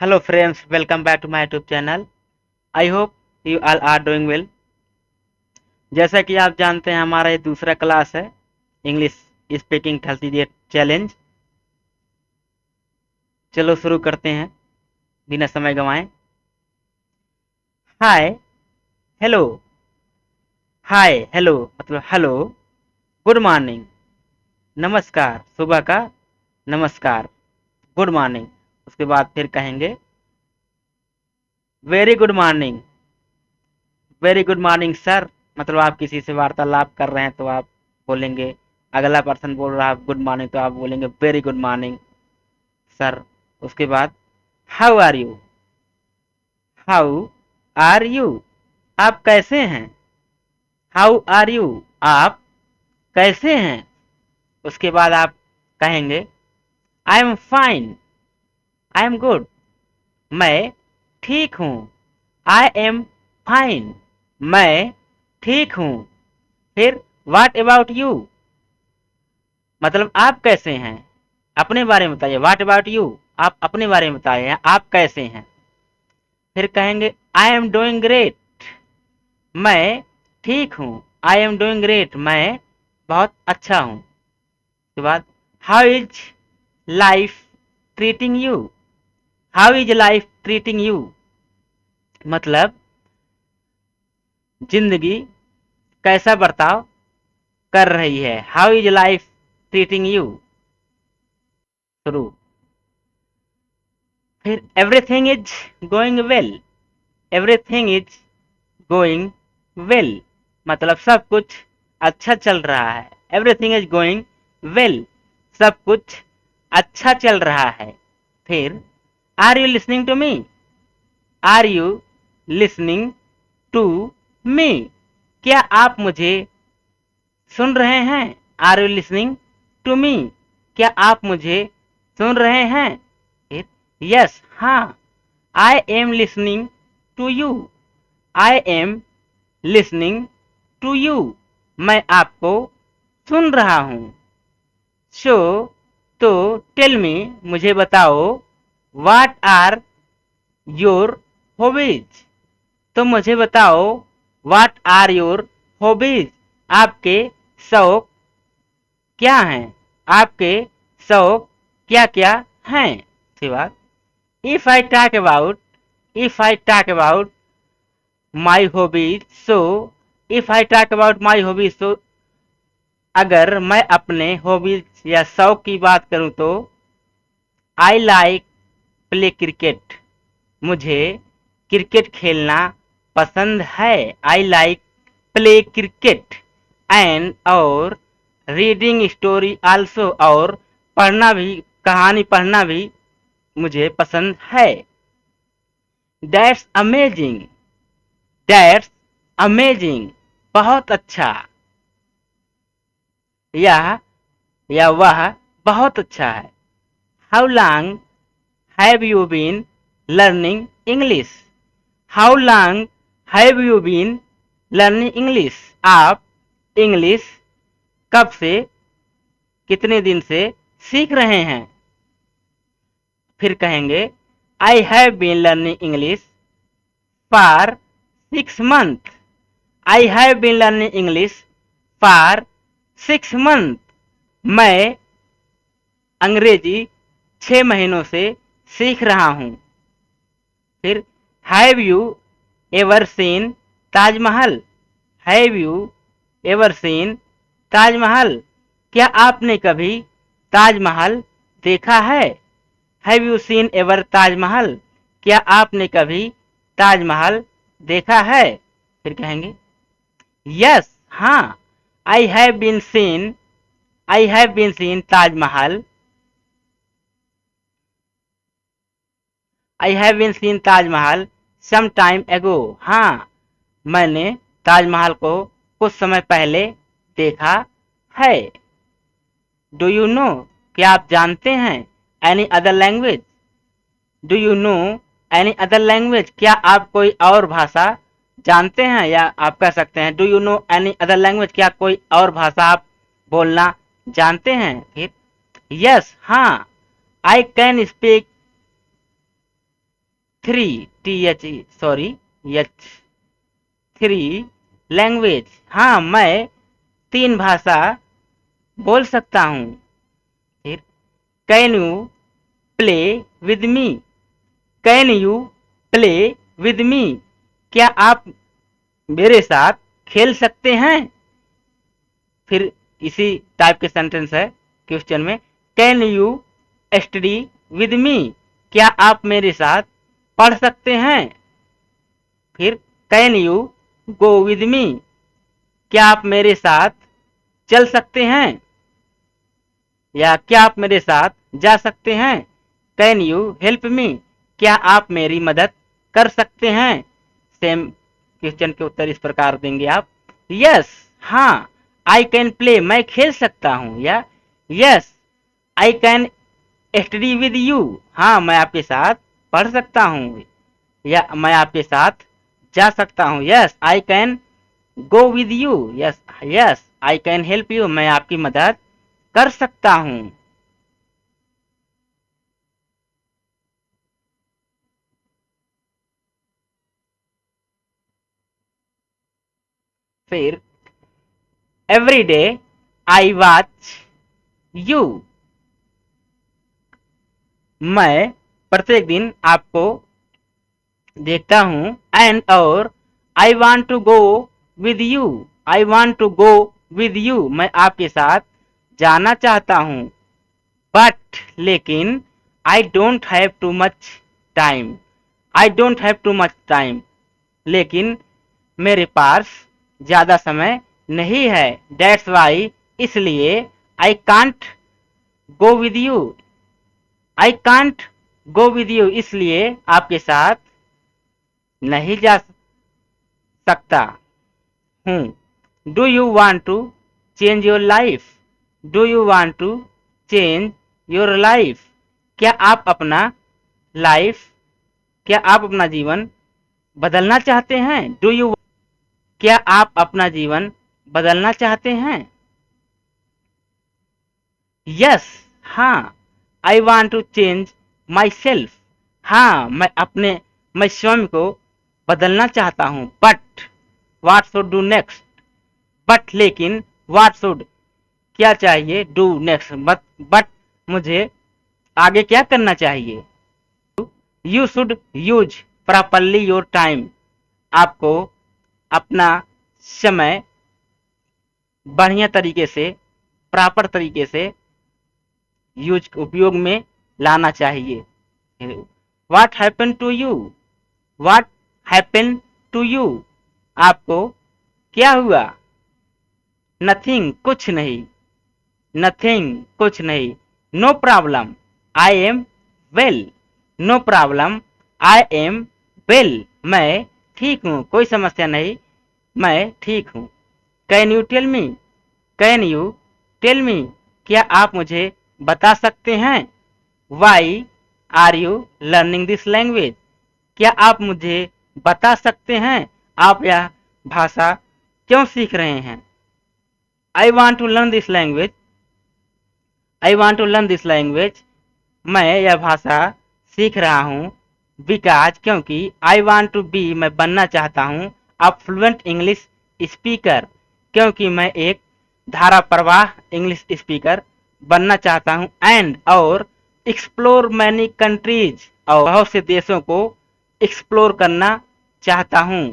Hello friends, welcome back to my YouTube channel. I hope you all are doing well. जैसा कि आप जानते हैं हमारा ये दूसरा क्लास है इंग्लिश स्पीकिंग 30 डे चैलेंज। चलो शुरू करते हैं बिना समय गंवाए। हाय, हेलो। हाय, हेलो मतलब हेलो। गुड मॉर्निंग, नमस्कार। सुबह का नमस्कार, गुड मॉर्निंग। उसके बाद फिर कहेंगे very good morning. Very good morning sir, मतलब आप किसी से वार्तालाप कर रहे हैं तो आप बोलेंगे, अगला पर्सन बोल रहा है गुड मॉर्निंग तो आप बोलेंगे वेरी गुड मॉर्निंग सर। उसके बाद how are you. How are you, आप कैसे हैं। हाउ आर यू, आप कैसे हैं। उसके बाद आप कहेंगे I am fine, I am good, मैं ठीक हूँ। आई एम फाइन, मैं ठीक हूँ। फिर व्हाट अबाउट यू, मतलब आप कैसे हैं, अपने बारे में बताइए। व्हाट अबाउट यू, आप अपने बारे में बताइए आप कैसे हैं। फिर कहेंगे आई एम डूइंग ग्रेट, मैं ठीक हूँ। आई एम डूइंग ग्रेट, मैं बहुत अच्छा हूँ। उसके बाद how is life treating you. How is life treating you, मतलब जिंदगी कैसा बर्ताव कर रही है। How is life treating you. शुरू। फिर everything is going well. Everything is going well, मतलब सब कुछ अच्छा चल रहा है। एवरीथिंग इज गोइंग वेल, सब कुछ अच्छा चल रहा है। फिर are you listening to me. Are you listening to me, क्या आप मुझे सुन रहे हैं। Are you listening to me, क्या आप मुझे सुन रहे हैं। फिर यस, हाँ। I am listening to you. I am listening to you, मैं आपको सुन रहा हूं। शो, तो टेल मी, मुझे बताओ। व्हाट आर योर हॉबीज, तो मुझे बताओ व्हाट आर योर हॉबीज, आपके शौक क्या हैं। आपके शौक क्या क्या हैं। इसके बाद if I talk about, if I talk about my hobbies so, if I talk about my hobbies so, अगर मैं अपने हॉबीज या शौक की बात करूं तो आई लाइक प्ले क्रिकेट, मुझे क्रिकेट खेलना पसंद है। I like play cricket and, और रीडिंग स्टोरी आल्सो, और पढ़ना भी, कहानी पढ़ना भी मुझे पसंद है। दैट्स अमेजिंग, दैट्स अमेजिंग, बहुत अच्छा। यह या वह बहुत अच्छा है। How long have you been learning English. How long have you been learning English, आप इंग्लिश कब से, कितने दिन से सीख रहे हैं। फिर कहेंगे I have been learning English for 6 months। I have been learning English for 6 months, मैं अंग्रेजी 6 महीनों से सीख रहा हूं। फिर have you ever seen Taj Mahal. Have you ever seen Taj Mahal, क्या आपने कभी ताजमहल देखा है। Have you seen ever Taj Mahal, क्या आपने कभी ताजमहल देखा है। फिर कहेंगे यस, हाँ। I have been seen, I have been seen Taj Mahal, I have been seen Taj Mahal some time ago, हाँ मैंने ताजमहल को कुछ समय पहले देखा है। डू यू नो, क्या आप जानते हैं। Any other language, do you know any other language, क्या आप कोई और भाषा जानते हैं, या आप कह सकते हैं do you know any other language, क्या कोई और भाषा आप बोलना जानते हैं। फिर यस, हाँ। I can speak three sorry H 3 language, हाँ मैं 3 भाषा बोल सकता हूँ। फिर can you play with me, can you play with me, क्या आप मेरे साथ खेल सकते हैं। फिर इसी टाइप के सेंटेंस है क्वेश्चन में, can you study with me, क्या आप मेरे साथ पढ़ सकते हैं। फिर can you go with me, क्या आप मेरे साथ चल सकते हैं या क्या आप मेरे साथ जा सकते हैं। कैन यू हेल्प मी, क्या आप मेरी मदद कर सकते हैं। सेम क्वेश्चन के उत्तर इस प्रकार देंगे आप, यस हाँ, आई कैन प्ले, मैं खेल सकता हूँ, या yes I can study with you, हाँ मैं आपके साथ पढ़ सकता हूँ या मैं आपके साथ जा सकता हूँ। Yes I can go with you, yes yes I can help you, मैं आपकी मदद कर सकता हूँ। फिर every day I watch you, मैं प्रत्येक दिन आपको देखता हूँ। एंड और I want to go with you, I want to go with you, मैं आपके साथ जाना चाहता हूँ। बट लेकिन I don't have too much time, I don't have too much time, लेकिन मेरे पास ज्यादा समय नहीं है। दैट्स वाई, इसलिए I can't go with you, I can't go with you, इसलिए आपके साथ नहीं जा सकता हूँ। Do you want to change your life, do you want to change your life, क्या आप अपना लाइफ, क्या आप अपना जीवन बदलना चाहते हैं। डू यू, क्या आप अपना जीवन बदलना चाहते हैं। यस हाँ, I want to change myself, हाँ मैं स्वयं को बदलना चाहता हूँ। But what should do next, but लेकिन वाट शुड, क्या चाहिए, डू नेक्स्ट, बट मुझे आगे क्या करना चाहिए। You should use properly your time, आपको अपना समय बढ़िया तरीके से, प्रॉपर तरीके से यूज उपयोग में लाना चाहिए। What happen to you, what happen to you, आपको क्या हुआ। नथिंग, कुछ नहीं, नथिंग, कुछ नहीं। No problem, I am well, no problem, I am well, मैं ठीक हूँ, कोई समस्या नहीं, मैं ठीक हूँ। Can you tell me, can you tell me, क्या आप मुझे बता सकते हैं। Why are you learning this language, क्या आप मुझे बता सकते हैं आप यह भाषा क्यों सीख रहे हैं। I want to learn this language, I want to learn this language, मैं यह भाषा सीख रहा हूँ। बिकॉज, क्योंकि, आई वॉन्ट टू बी, मैं बनना चाहता हूँ अ फ्लुएंट इंग्लिश स्पीकर, क्योंकि मैं एक धारा प्रवाह इंग्लिश स्पीकर बनना चाहता हूँ। एंड और एक्सप्लोर मैनी कंट्रीज, और बहुत से देशों को एक्सप्लोर करना चाहता हूँ।